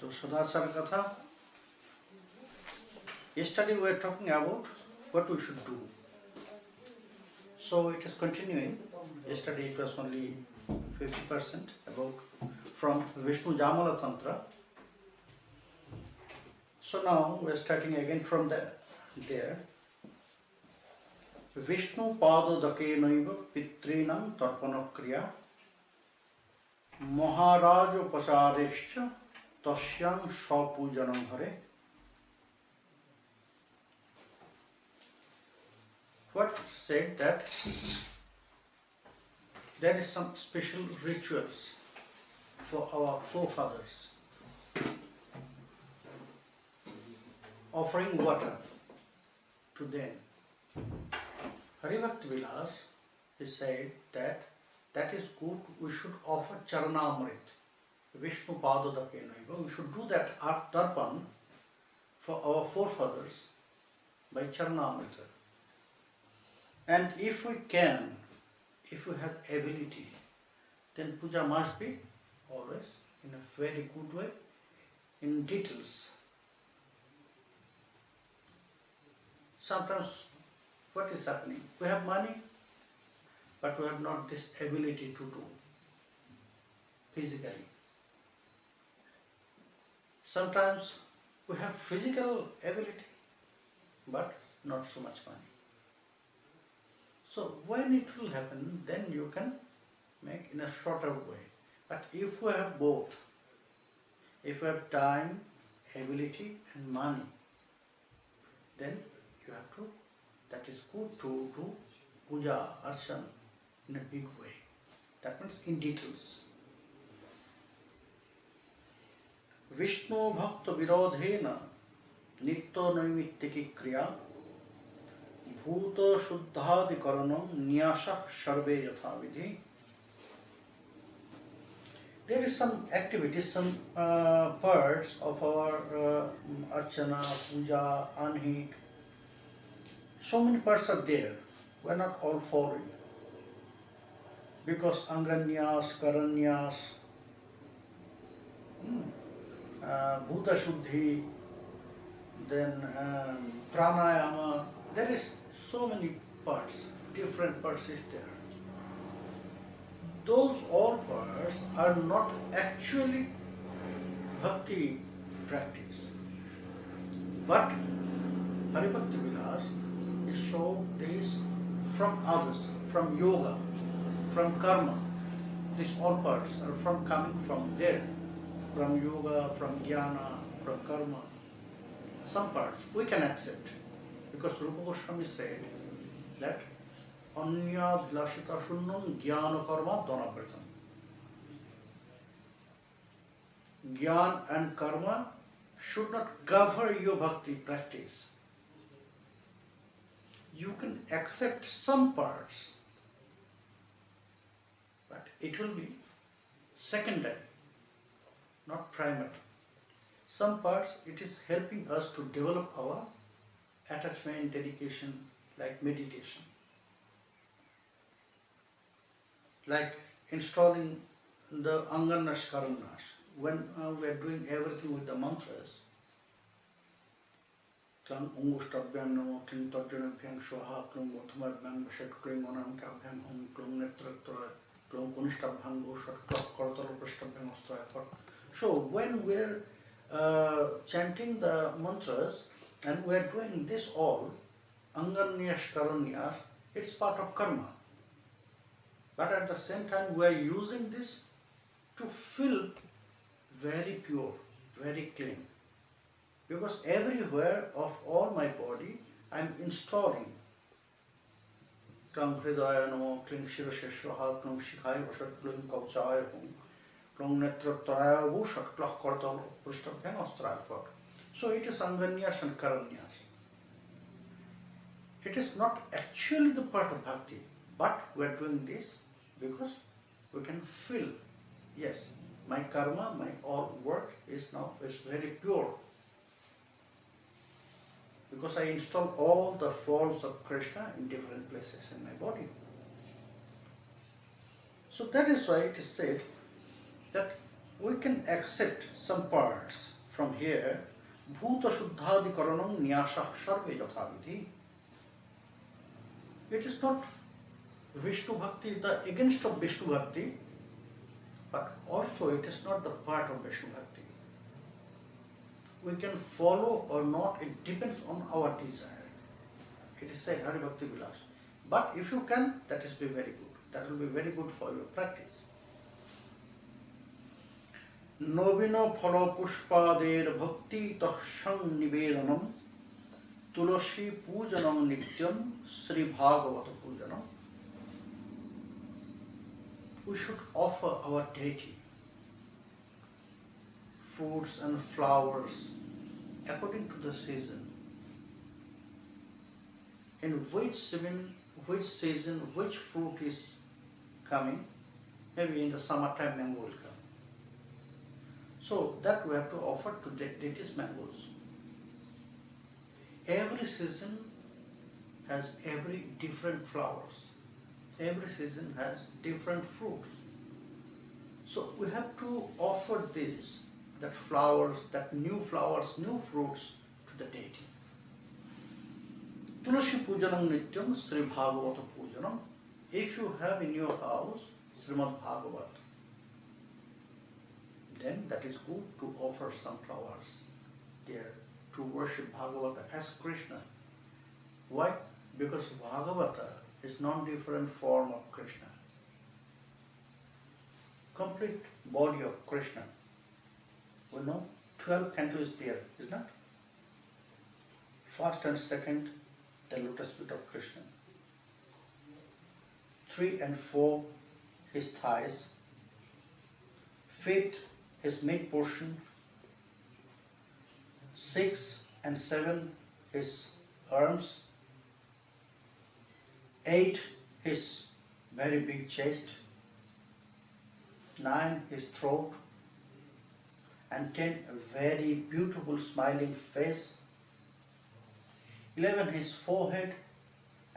So Sadachar katha. Yesterday we were talking about what we should do. So it is continuing. Yesterday it was only 50% about from Vishnu Jamala Tantra. So now we are starting again from there. Vishnu Padodake Noiva Pitrinam Tarpanakriya Maharajo Pasarescha Tasyam Shapujanam Hare. What said that there is some special rituals for our forefathers. Offering water to them. Hari Bhakti Vilas, he said that is good, we should offer Charanamrit, Vishnu Padodake Noiva. We should do that Tarpan for our forefathers by Charanamrita. And if we can, if we have ability, then puja must be always in a very good way, in details. Sometimes what is happening? We have money, but we have not this ability to do physically. Sometimes we have physical ability, but not so much money. So when it will happen, then you can make in a shorter way. But if we have both, if we have time, ability and money, then you have to, that is good to do puja, archana in a big way. That means in details. Vishnu Bhakta Virodhena Nitto Naimitiki Kriya Bhuta Shuddhadi Karanam Nyasa Sarve Yathavidhi. There is some activities, some parts of our archana, puja, anhik. So many parts are there. We are not all following. Because Anganyas, Karanyas, Bhuta Shuddhi, then Pranayama, there is so many parts, different parts is there. Those all parts are not actually bhakti practice. But Hari Bhakti Vilas is show this from others, from yoga, from karma. These all parts are from coming from there, from yoga, from jnana, from karma. Some parts we can accept because Rupa Goswami said that Anya Vilashita Shunnam Jnana Karma Donapritam. Jnana and karma should not cover your bhakti practice. You can accept some parts, but it will be secondary, not primary. Some parts it is helping us to develop our attachment, dedication, like meditation. Like installing the Anganas Karanas. When we are doing everything with the mantras, Klam Ungushtabhyam Namo Klim Tarjanabhyam Shoha Klum Uttamabhyam Vashat Klim Onamkabhyam Hum Klum Netraktra Klum Kunishtabhyam Goshat Klok Kortara Prashtabhyam Ostraya. So when we are chanting the mantras and we are doing this all, Anganyas Karanyas, it's part of karma. But at the same time we are using this to feel very pure, very clean. Because everywhere of all my body I am installing Klam Hridaya Namo, Klim Shirasheshwaha, Klam Shikhaya Vashat, Klim Kauchaya Hum, Klam Netratraya Vushat, Klak Korta Prishtabhyam Ostraya. So it is Anganyas and Karanyas. It is not actually the part of bhakti, but we are doing this because we can feel, yes, my karma, my all work is very pure. Because I install all the forms of Krishna in different places in my body. So that is why it is said that we can accept some parts from here, Bhuta Shuddhadi Karanam Nyasha Sarve Jathavidhi. It is not Vishnu Bhakti, the against of Vishnu Bhakti, but also it is not the part of Vishnu Bhakti. We can follow or not, it depends on our desire. It is said Hari Bhakti Vilas. But if you can, that is be very good. That will be very good for your practice. Novino phalo pushpader bhakti tahshang nivedanam tulasi pujanam nityam Sri Bhagavata pujanam. We should offer our deity fruits and flowers according to the season. In which season, which fruit is coming? Maybe in the summertime mango will come. So that we have to offer to deities mangoes. Every season has every different flowers. Every season has different fruits. So we have to offer this, that flowers, that new flowers, new fruits to the deity. Tulasi Pujanam Nityam Sri Bhagavata Pujanam. If you have in your house Srimad Bhagavat, then that is good to offer some flowers there to worship Bhagavata as Krishna. Why? Because Bhagavata is non-different form of Krishna. Complete body of Krishna. We know 12 cantos there, is not? First and second, the lotus feet of Krishna. 3 and 4, his thighs. 5th, his mid portion. 6 and 7, his arms. 8, his very big chest. 9, his throat. And 10, a very beautiful smiling face. 11, his forehead.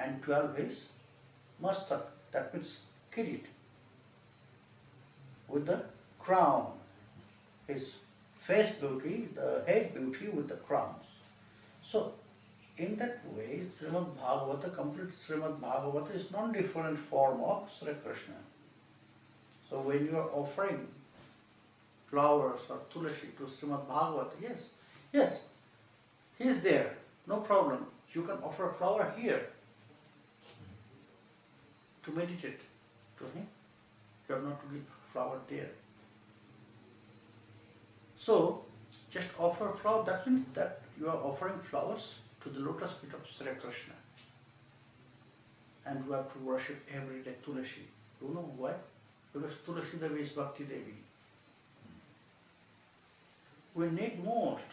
And 12, his mastaka. That means kirit. With the crown. His face beauty, the head beauty with the crowns. So, in that way, Srimad Bhagavata, complete Srimad Bhagavata is non-different form of Sri Krishna. So when you are offering flowers or tulasi to Srimad Bhagavata, yes, he is there, no problem. You can offer a flower here to meditate to him. You have not to give flower there. So, just offer a flower, that means that you are offering flowers to the lotus feet of Sri Krishna. And you have to worship every day Tulasi. You know why? Because Tulasi Devi is Bhakti Devi. We need most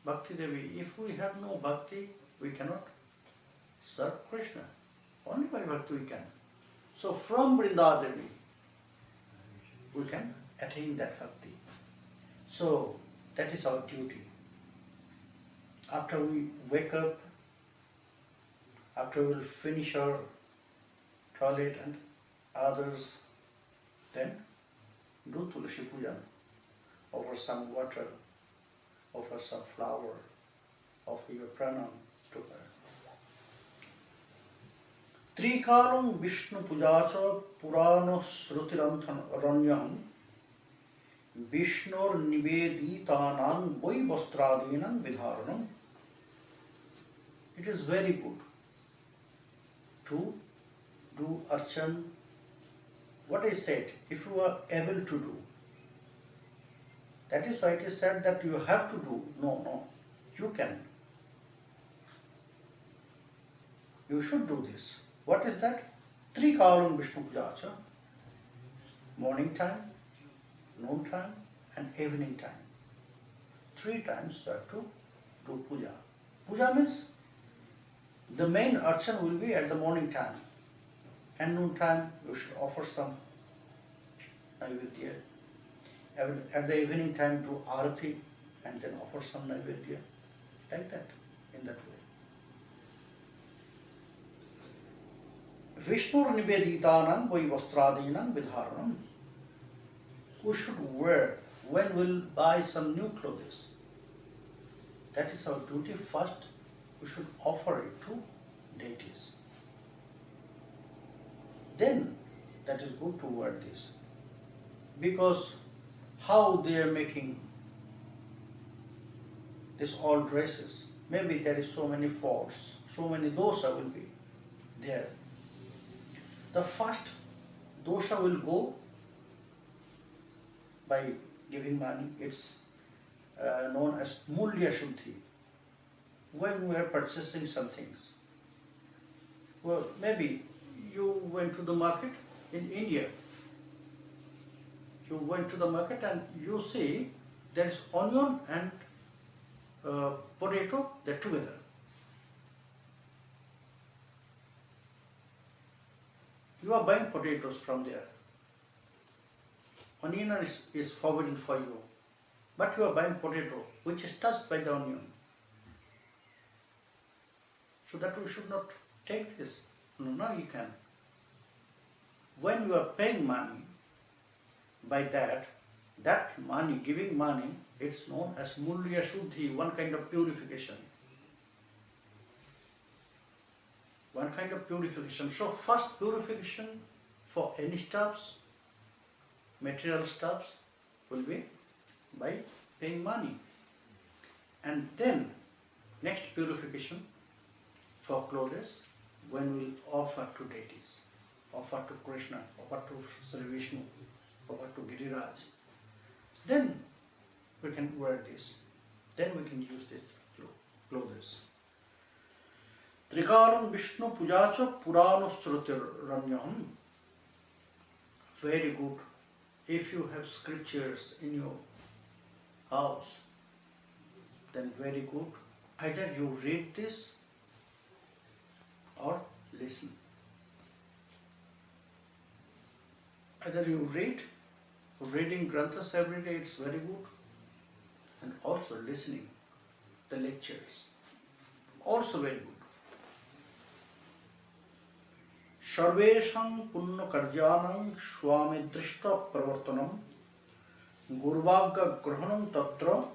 Bhakti Devi. If we have no Bhakti, we cannot serve Krishna. Only by Bhakti we can. So from Vrinda Devi, we can attain that Bhakti. So that is our duty. After we wake up, after we will finish our toilet and others, then do Tulasi Puja. Offer some water, offer some flower, offer your pranam to her. Trikalam Vishnu Pujacha Purana Srutiranyam Vishnur Niveditanam Vai Vastradinam Vidharanam. It is very good to do archan. What is said, if you are able to do. That is why it is said that you have to do. No, you can. You should do this. What is that? Trikalam Vishnu Pujacha. Morning time, noon time and evening time. 3 times you have to do puja. Puja means the main archan will be at the morning time. And noon time you should offer some naivedya. At the evening time do arati and then offer some naivedya. Like that, in that way. Vishnu Niveditanam Vai Vastradinam Vidharanam. We should wear, when we'll buy some new clothes, that is our duty. First, we should offer it to deities. Then, that is good to wear this. Because how they are making this all dresses, maybe there is so many faults, so many dosha will be there. The first dosha will go by giving money. It's known as mulya shuddhi. When we are purchasing some things, well, maybe you went to the market in India. You went to the market and you see there is onion and potato, they're together. You are buying potatoes from there. Onion is forbidden for you, but you are buying potato which is touched by the onion. So that we should not take this. No, you can. When you are paying money, by that money, giving money, it's known as mulya shuddhi, one kind of purification. One kind of purification. So first purification for any stuffs, material stuffs, will be by paying money. And then next purification for clothes, when we offer to deities, offer to Krishna, offer to Sri Vishnu, offer to Giriraj, then we can wear this. Then we can use this clothes. Trikalam Vishnu Pujacha Purana Srutiranyam. Very good. If you have scriptures in your house, then very good. Either you read this or listen. Either you reading granthas every day, it's very good, and also listening the lectures, also very good. Sarvesham punna karjanam swami drishta pravartanam gurvagga grahanam tatra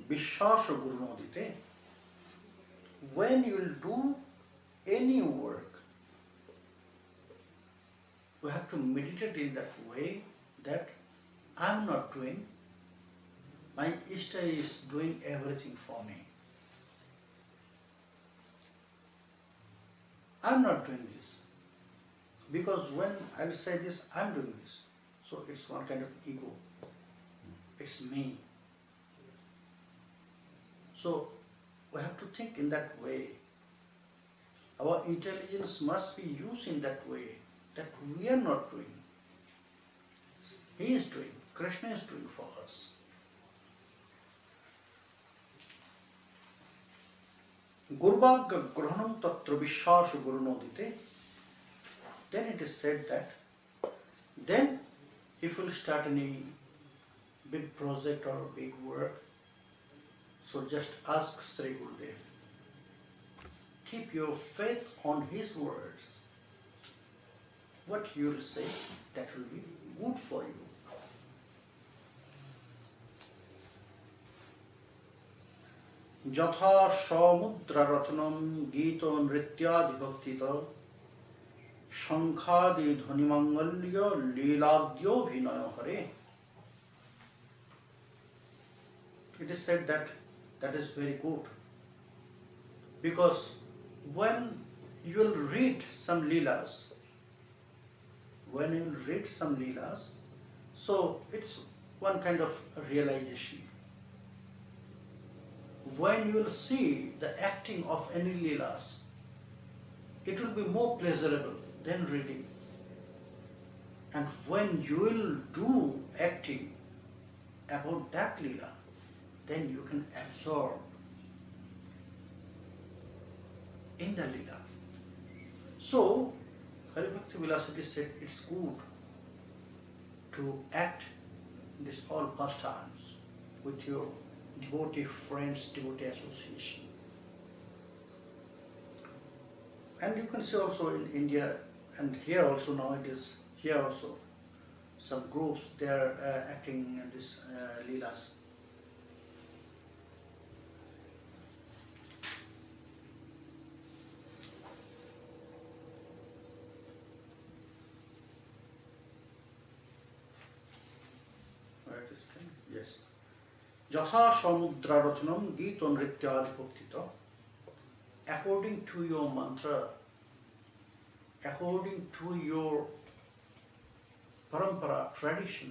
vishwasa gurunodite. When you will do any work, we have to meditate in that way that I am not doing, my Ishta is doing everything for me. I am not doing this. Because when I will say this, I am doing this. So it's one kind of ego. It's me. So we have to think in that way. Our intelligence must be used in that way, that we are not doing. He is doing, Krishna is doing for us. Gurvagga grahanam tatra vishwasa gurunodite. Then it is said that, then if you will start any big project or big work, so just ask Sri Gurudev. Keep your faith on his words. What you will say, that will be good for you. Jatha samudra ratnam gita nrityadi bhaktita shankhadi dhvanimangalya leeladyo vinaya hare. It is said that is very good. Because when you will read some leelas, so it's one kind of realization. When you will see the acting of any leelas, it will be more pleasurable than reading. And when you will do acting about that leela, then you can absorb in the leela. So, Haribhakti Vilasati said it's good to act this all pastimes with your devotee friends, devotee association. And you can see also in India, and here also nowadays, here also, some groups, they are acting in this leelas. Yes. Jatha samudra rachanam gita nrityadi bhaktita. According to your mantra, according to your parampara, tradition,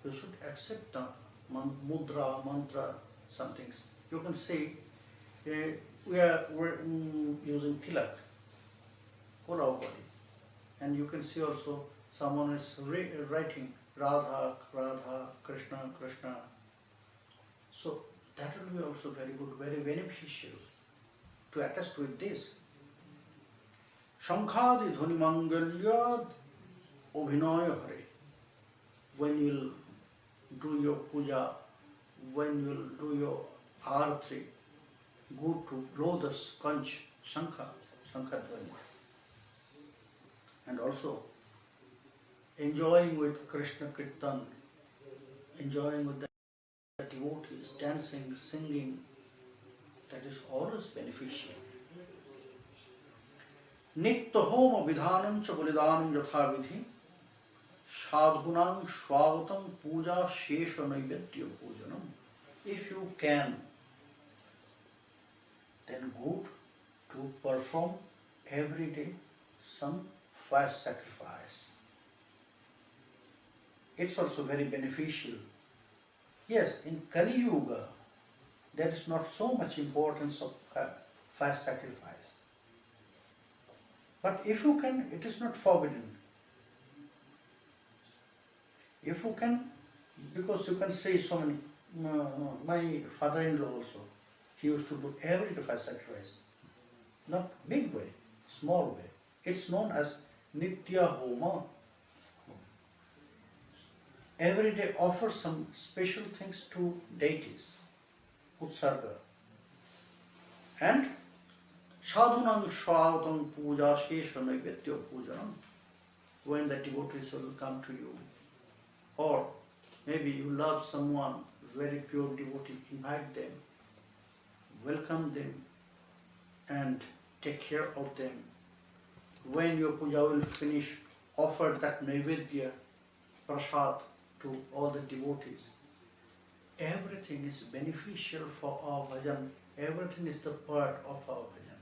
you should accept the mudra, mantra, some things. You can say, we're using tilak for our body. And you can see also someone is writing Radha, Radha, Krishna, Krishna. So that will be also very good, very beneficial to attest with this. Shankhadi dhvani mangalyad abhinaya hare. When you will do your puja, when you will do your arati, go to blow the conch, shankha dhvani. And also enjoying with Krishna Kirtan, enjoying with the devotees, dancing, singing, that is always beneficial. Nitya homa vidhanam cha balidanam yatha vidhi sadhunam swagatam puja shesha naivedya pujanam. If you can, then good to perform every day some fast sacrifice. It's also very beneficial. Yes, in Kali Yuga, there is not so much importance of fast sacrifice. But if you can, it is not forbidden. If you can, because you can say so many, my father-in-law also, he used to do every day fast sacrifice. Not big way, small way. It's known as Nitya Homa. Every day offer some special things to deities, utsarga. And sadhunam swagatam puja shesha naivedya pujanam. When the devotees will come to you, or maybe you love someone, very pure devotee, invite them, welcome them, and take care of them. When your puja will finish, offer that naivedya, prasad, to all the devotees. Everything is beneficial for our bhajan. Everything is the part of our bhajan.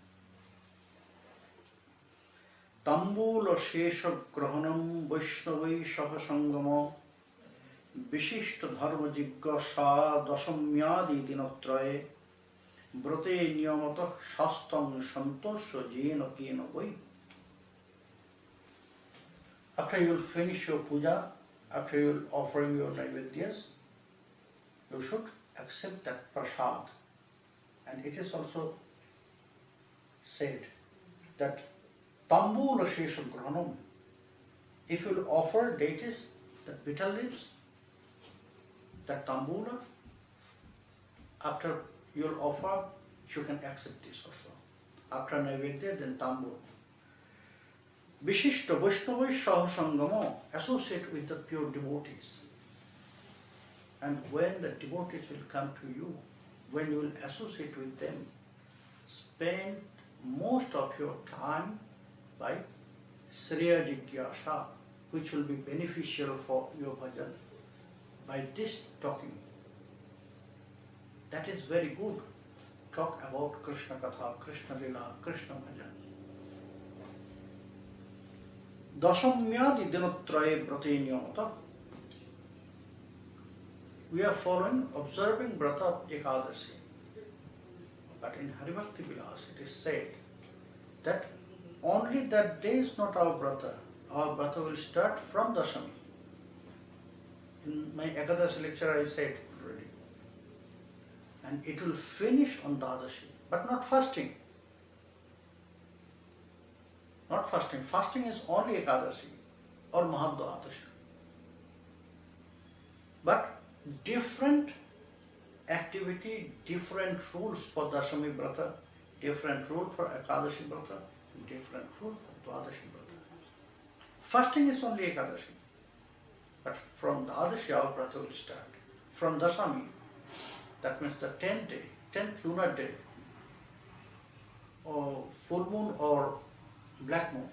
Tambula shesha grahanam vaishnavai sahasangama vishishta dharma jigyasa dasamyadi dinatraye brate niyamata shastam santosha jena kena vai. After you will finish your puja, after you are offering your naivedyas, you should accept that prasad. And it is also said that tambula shesha grahanam. If you will offer deities, the bitter leaves, that tambula, after you will offer, you can accept this also. After naivedya, then tambula. Vishishta Vaishnavai Sahasangama, associate with the pure devotees. And when the devotees will come to you, when you will associate with them, spend most of your time by Sriya Jigyasa, which will be beneficial for your bhajan, by this talking. That is very good. Talk about Krishna katha, Krishna lila, Krishna bhajan. Dasamyadi dinatraye brate niyamata. We are following, observing Vrata of Ekadasi. But in Haribhakti Vilas it is said that only that day is not our Vrata. Our Vrata will start from Dashami. In my Ekadasi lecture I said already. And it will finish on Dadashi, but not fasting. Not fasting. Fasting is only Ekadasi or Mahadvadashi. But different activity, different rules for Dashami Vrata, different rule for Ekadashi Vrata, different rule for Dwadashi Vrata. Fasting is only Ekadashi. from the Adasi our Pratha will start. From Dasami, that means the 10th day, 10th lunar day, or full moon or black moon.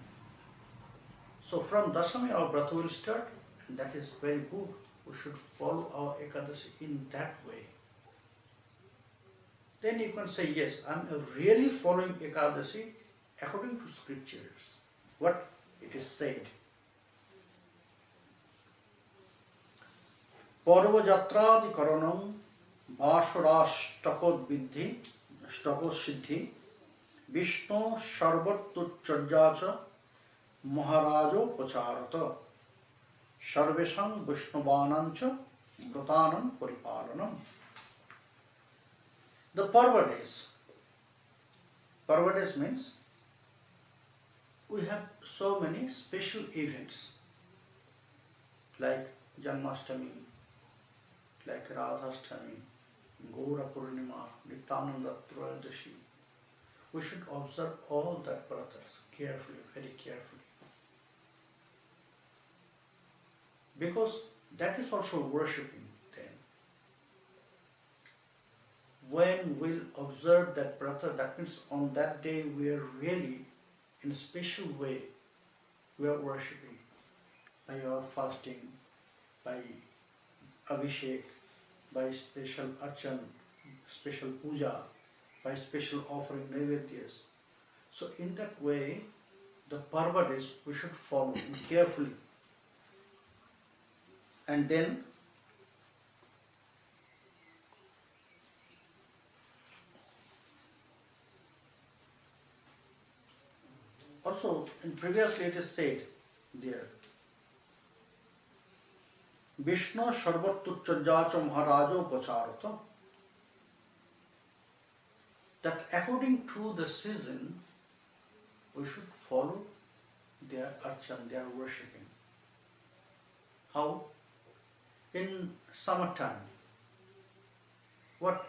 So from Dasami our Pratha will start, and that is very good. We should follow our Ekadasi in that way. Then you can say, yes, I am really following Ekadasi according to scriptures, what it is said. Parva jatradi karanam vasarashtakod vidhi stakod siddhi Vishnu sarvattu charjacha maharajo pacharata sarvesam vishnuvanancha vratanam paripalanam. The Parva days. Parva days means we have so many special events like Janmashtami, like Radhashtami, Gaura Purnima, Nityānanda Prabhu. We should observe all that brothers carefully, very carefully. Because that is also worshipping then. When we'll observe that brother, that means on that day we are really in a special way we are worshipping by our fasting, by abhishek, by special archan, special puja, by special offering naivedyas. So in that way, the Parva days we should follow carefully. And then also in previously it is said there, Vishnu sarvattu charjacha maharajo pacharata, that according to the season we should follow their archan, their worshipping. How? In summertime, what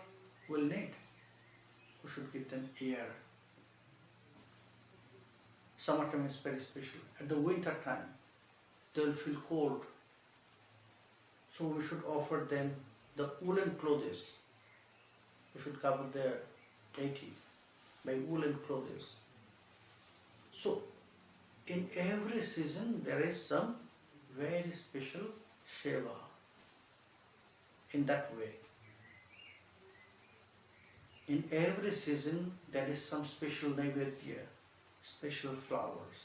we'll need? We should give them air. Summertime is very special. At the winter time, they will feel cold. So we should offer them the woolen clothes. We should cover their deity by woolen clothes. So in every season there is some very special seva in that way. In every season there is some special naivedya, special flowers.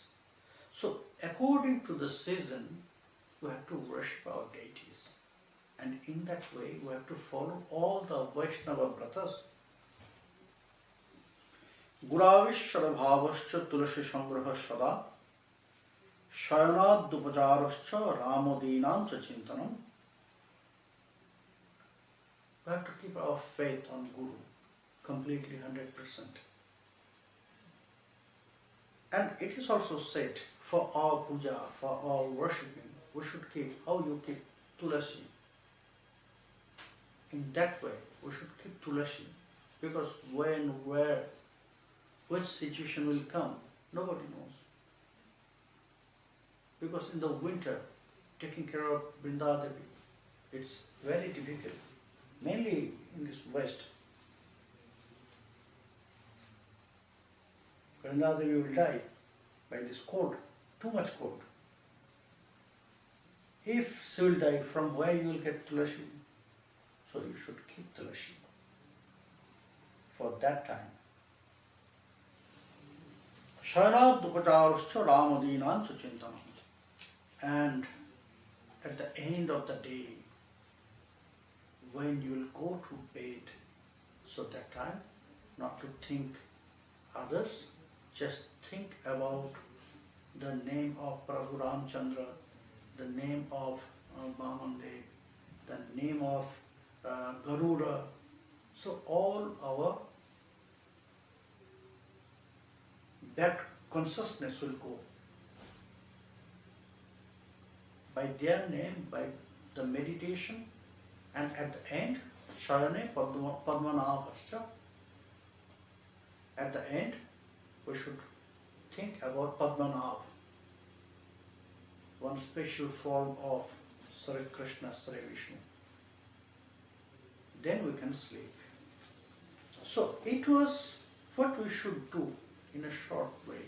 So according to the season we have to worship our deities. And in that way we have to follow all the Vaishnava Vratas. Guravishara bhavascha tulasi sangraha sada shayanadupacharascha ramodinancha chintanam. We have to keep our faith on Guru completely 100%. And it is also said for our puja, for our worshipping, we should keep, how you keep tulasi. In that way, we should keep tulasi. Because when, where, which situation will come, nobody knows. Because in the winter, taking care of Vrindadevi, it's very difficult. Mainly in this West. Vrindadevi will die by this cold, too much cold. If she will die, from where you will get tulasi? So you should keep tulasi for that time. Shayanadupacharascha ramadinancha chintanam. And at the end of the day, when you will go to bed, so that time not to think others, just think about the name of Prabhu Ramchandra, the name of Vamandev, the name of Garuda. So all our that consciousness will go. By their name, by the meditation, and at the end, Shayane Padmanabhascha. At the end, we should think about Padmanabh, one special form of Sri Krishna, Sri Vishnu. Then we can sleep. So it was what we should do in a short way.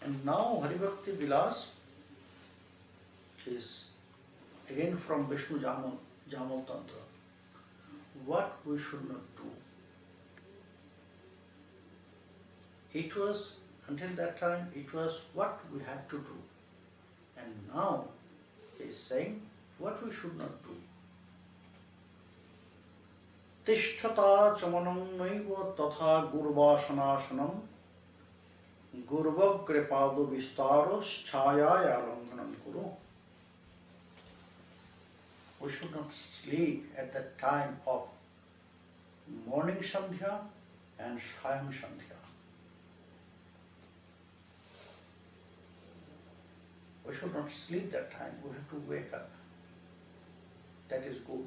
And now Haribhakti Vilas is again from Vishnu Jamal Tantra. What we should not do. It was, until that time, it was what we had to do. And now he is saying what we should not do. Tishtata chamanam naiva tatha gurvasanasanam gurva kripadu vistaros chayaya alanganam kuru. We should not sleep at the time of morning sandhya and sayam sandhya. We should not sleep that time, we have to wake up. That is good.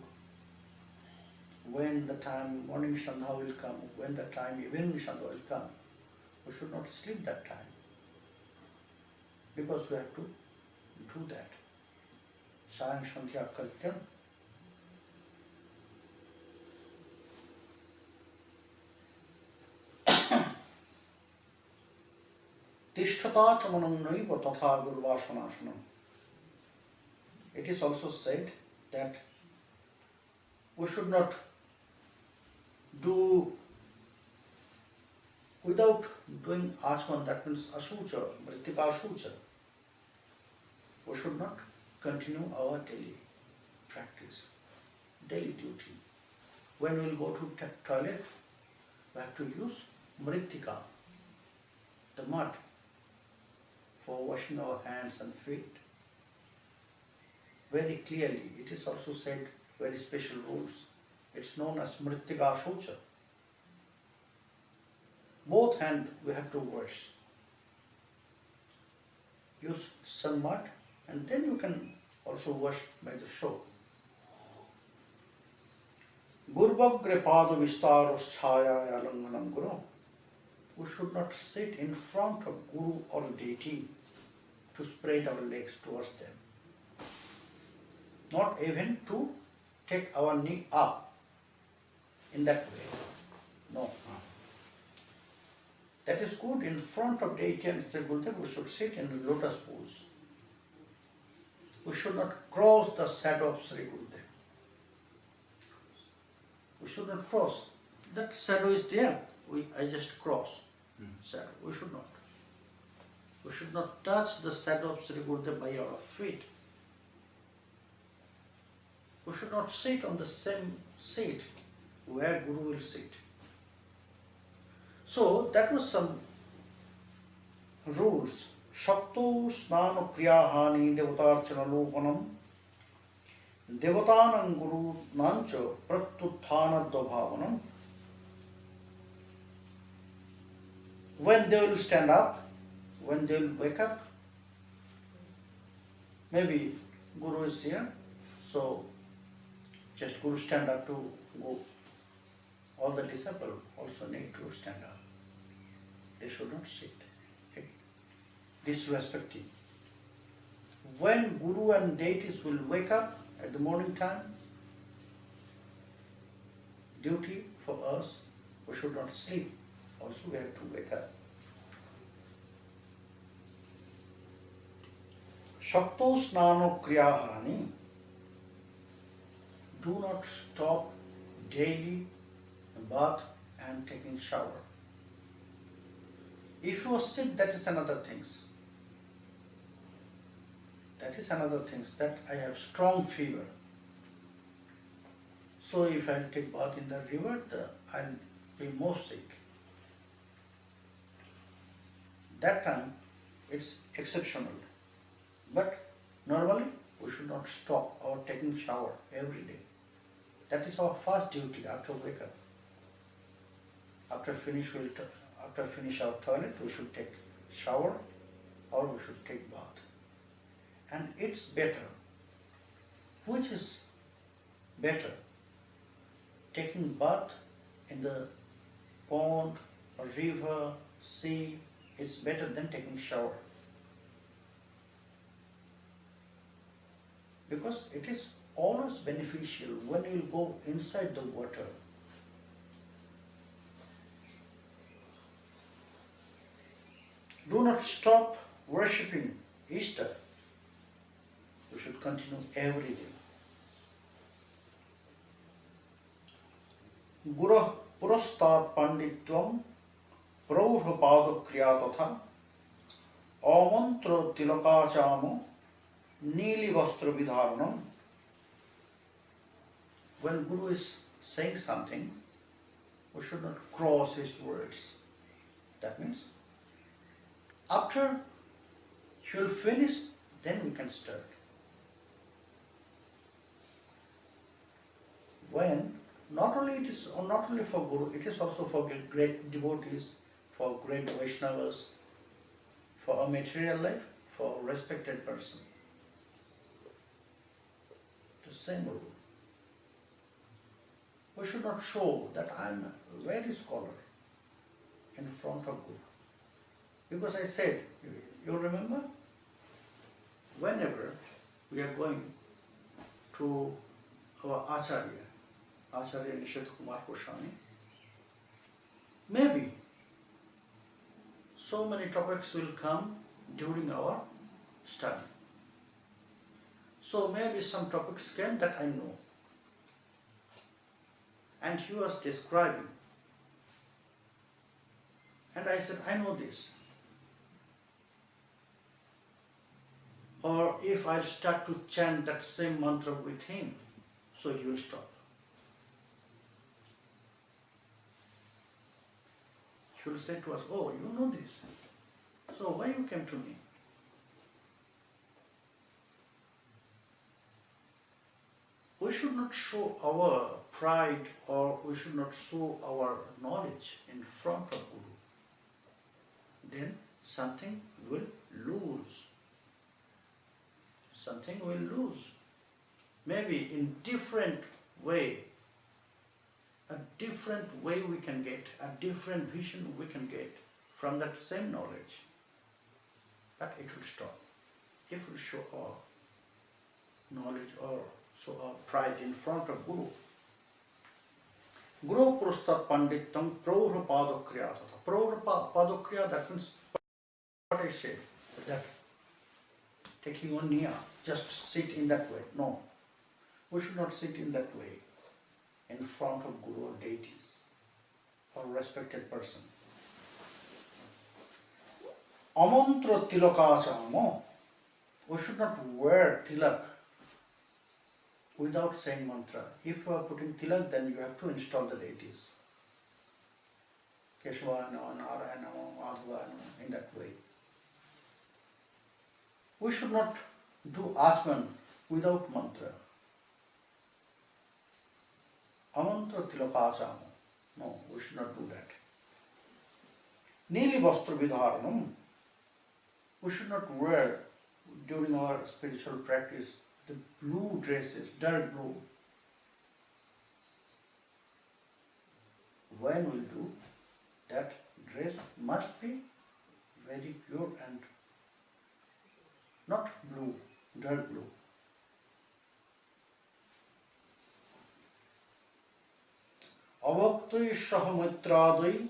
When the time morning sandhya will come, when the time evening sandhya will come, we should not sleep that time. Because we have to do that. Sayam sandhya krityam. Tishtata chamanam naiva tatha gurvasanasanam. It is also said that we should not do without doing asman, that means asucha, mritika asucha. We should not continue our daily practice, daily duty. When we will go to toilet, we have to use mritika, the mud, for washing our hands and feet. Very clearly, it is also said very special rules. It's known as mritika shaucha. Both hands we have to wash. Use some mud and then you can also wash by the soap. Gurvagre pada vistaros chhaya alanganam guru. We should not sit in front of Guru or deity to spread our legs towards them. Not even to take our knee up in that way. No. That is good. In front of deity and Sri Gurudev, we should sit in the lotus pose. We should not cross the shadow of Sri Gurudev. We should not cross. That shadow is there. I just cross. Shadow. We should not. We should not touch the shadow of Sri Gurudev by our feet. We should not sit on the same seat where Guru will sit. So that was some rules. Shakto snana kriyahani devatarchana lopanam devatanam guru nancha pratyuthana dvabhavanam. When they will stand up, when they will wake up, maybe Guru is here, so just Guru stand up to go. All the disciples also need to stand up. They should not sit, disrespecting. When Guru and deities will wake up at the morning time, duty for us, we should not sleep. Also we have to wake up. Shakto snano kriyahani. Do not stop daily bath and taking shower. If you are sick, that is another thing. That is another thing, that I have strong fever. So if I take bath in the river, I will be more sick. That time it's exceptional. But normally we should not stop our taking shower every day. That is our first duty after wake up. After finish our toilet, we should take shower or we should take bath. And it's better. Which is better? Taking bath in the pond or river, sea is better than taking shower. Because it is always beneficial when you go inside the water. Do not stop worshipping Easter. We should continue every day. Guru purastat panditvam Prabhupada Kriyatatha Amantra tilakachamo Nili vastra vidharanam. When Guru is saying something, we should not cross his words. That means after he will finish, then we can start. When not only for Guru, it is also for great devotees, for great Vaishnavas, for a material life, for a respected person. The same rule. We should not show that I am a very scholar in front of Guru. Because I said, you remember? Whenever we are going to our Acharya Nishad Kumar Goswami, maybe so many topics will come during our study. So maybe some topics came that I know. And he was describing. And I said, I know this. Or if I start to chant that same mantra with him, so he will stop. He will say to us, oh, you know this. So why you came to me? We should not show our pride or we should not show our knowledge in front of Guru. Then something will lose. Something will lose. Maybe in different way, a different way we can get, a different vision we can get from that same knowledge. But it will stop. If we show our knowledge or show our pride in front of Guru. Guru Prustat Panditam Prabhupada Kriyatata. Prabhupada Kriya, that means what I said, that taking one niya, just sit in that way. No, we should not sit in that way in front of Guru or deities or respected person. Amantra tilakachamo. We should not wear tilak without saying mantra. If you are putting tilak, then you have to install the deities. Keshava Namo, Narayana Namo, Madhava Namo, in that way. We should not do Achman without mantra. Amantra tilakachamo. No, we should not do that. Nili vastra vidharanam. We should not wear during our spiritual practice the blue dresses, dark blue. When we do, that dress must be very pure and not blue, dark blue. Avaktai sahamitradai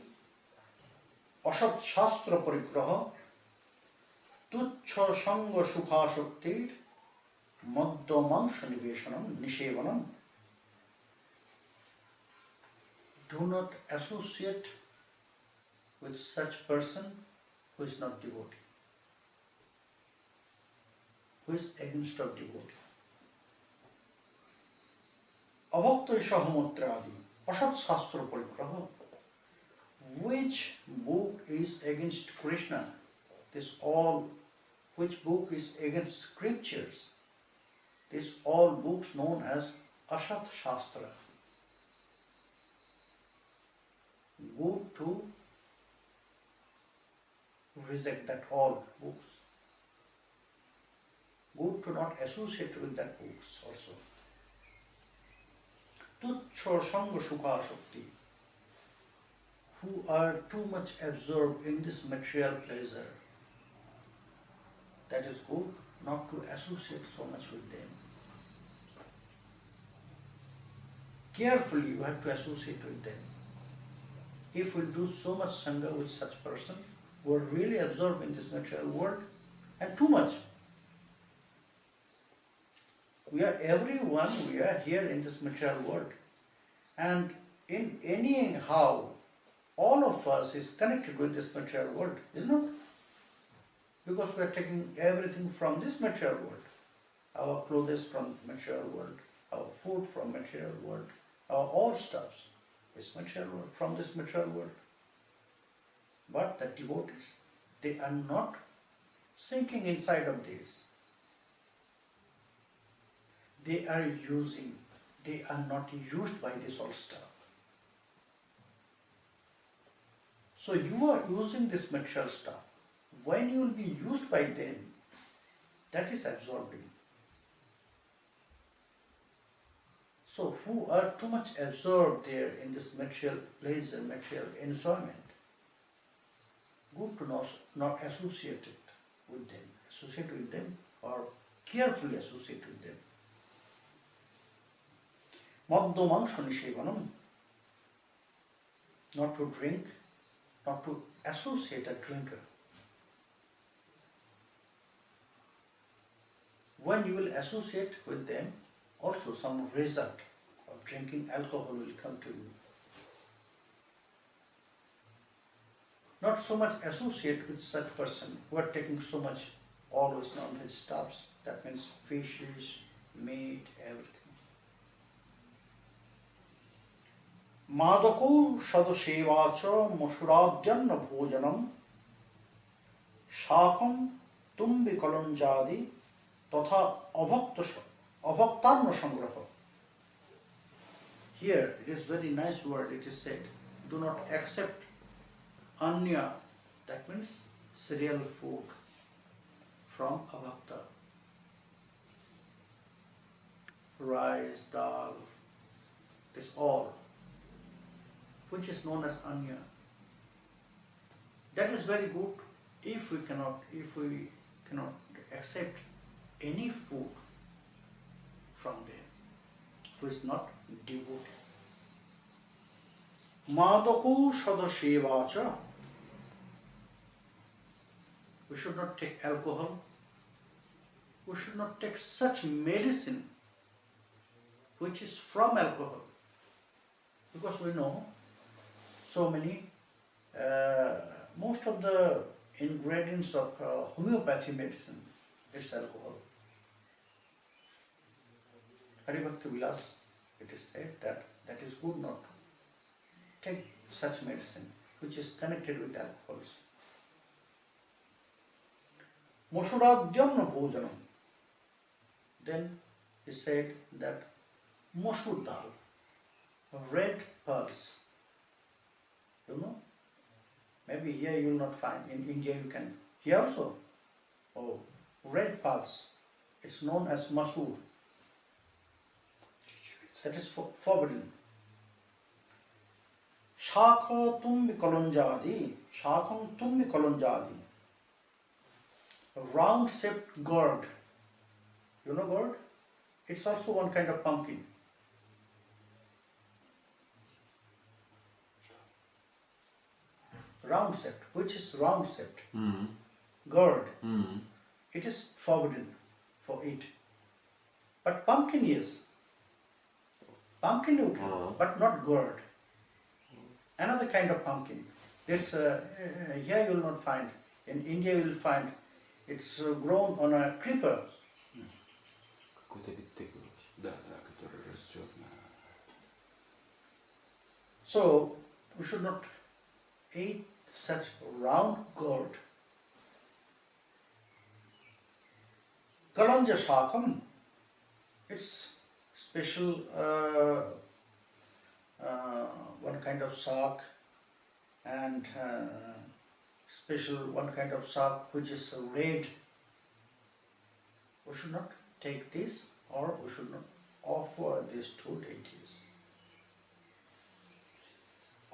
asat shastra parigraha tuchha sanga sukha shaktir madhyamangsha niveshanam nishevanam. Do not associate with such person who is not devotee, who is against of devotee. Avaktai sahamutradi asat shastra parigraha. Which book is against Krishna? Which book is against scriptures? These all books known as Asat Shastra. Good to reject that all books. Good to not associate with that books also. Tuchha sanga sukha shakti. Who are too much absorbed in this material pleasure. That is good not to associate so much with them. carefully you have to associate with them. If we do so much sangha with such person who are really absorbed in this material world, and too much. We are here in this material world, and in anyhow, all of us is connected with this material world, isn't it? Because we are taking everything from this material world. Our clothes from material world, our food from material world, our all stuffs is material world, from this material world. But the devotees, they are not sinking inside of this. They are not used by this all stuff. So you are using this material stuff. When you will be used by them, that is absorbing. So who are too much absorbed there in this material pleasure, material enjoyment, good to not associate it with them. Associate with them or carefully associate with them. Madhyamangsha nishevanam, not to drink, not to associate a drinker. When you will associate with them, also some result of drinking alcohol will come to you. Not so much associate with such person who are taking so much always non-veg stuffs, that means fishes, meat, everything. Madako Sadachar Masuradyanna Bhojanam Shakam Tumbi Kalanjadi Tatha Abhaktanna Sangraha. Here it is very nice word, it is said, do not accept anya, that means cereal food from abhakta. Rice, dal, this all, which is known as anya. That is very good if we cannot accept any food from them who is not devotee. Madako Sadashevacha. We should not take alcohol. We should not take such medicine which is from alcohol. Because we know so many, most of the ingredients of homeopathy medicine, it's alcohol. Haribhakti Vilas, it is said that is good not to take such medicine which is connected with alcohols. Masuradyanna bhojanam. Then he said that masur dal, red pearls. You know? Maybe here you will not find, in India you can. Here also, red pearls. It's known as masur. That is forbidden. Shakha tumbi kalanjadi, shakam tumbi kalanjadi. Round shaped gourd. You know gourd? It's also one kind of pumpkin. Round shaped. Which is round shaped? Gourd. It is forbidden for eat. But pumpkin is. Pumpkin you can, but not gourd. Another kind of pumpkin. It's here you will not find. In India you will find. It's grown on a creeper. So we should not eat such round gourd. Kalanja shakam, it's special one kind of saak, and special one kind of saak which is red. We should not take this, or we should not offer this to deities.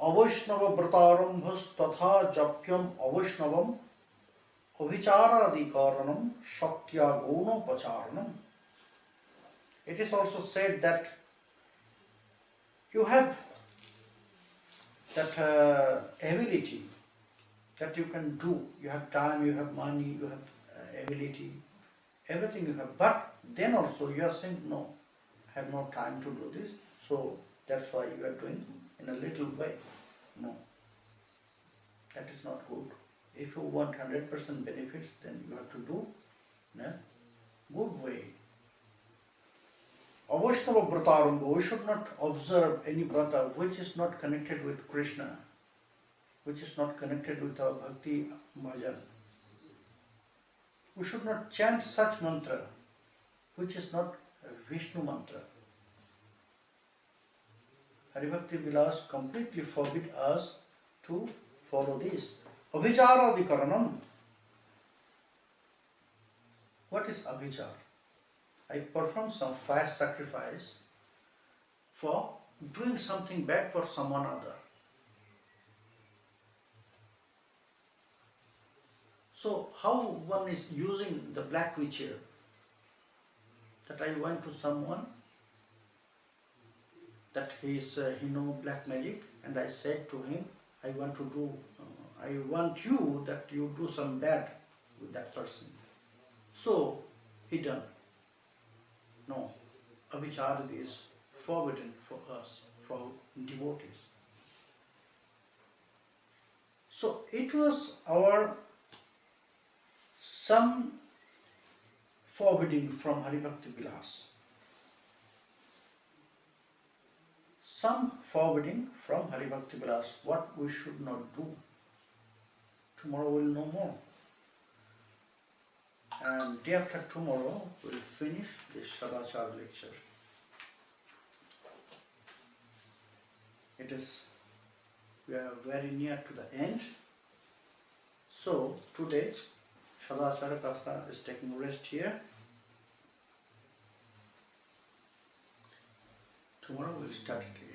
Avaishnava vratarambhas tatha japyam avaishnavam avicharādikaranam shaktya gunopacharanam. It is also said that you have that ability that you can do. You have time, you have money, you have ability, everything you have. But then also you are saying, no, I have no time to do this. So that's why you are doing in a little way. No, that is not good. If you want 100% benefits, then you have to do in a good way. Avaishnava Vrataranga, we should not observe any vrata which is not connected with Krishna, which is not connected with our bhakti bhajan. We should not chant such mantra which is not a Vishnu mantra. Haribhakti Vilas completely forbid us to follow this. Abhicharadikaranam. What is abhichar? I perform some fast sacrifice for doing something bad for someone other. So how one is using the black ritual? That I went to someone that he know black magic, and I said to him, I want you that you do some bad with that person. So he done. No, abhichar is forbidden for us, for devotees. So it was our some forbidding from Haribhakti Vilas. Some forbidding from Haribhakti Vilas, what we should not do. Tomorrow we'll know more. And day after tomorrow we'll finish this Sadachar lecture. We are very near to the end. So today Sadachara katha is taking rest here. Tomorrow we'll start it again.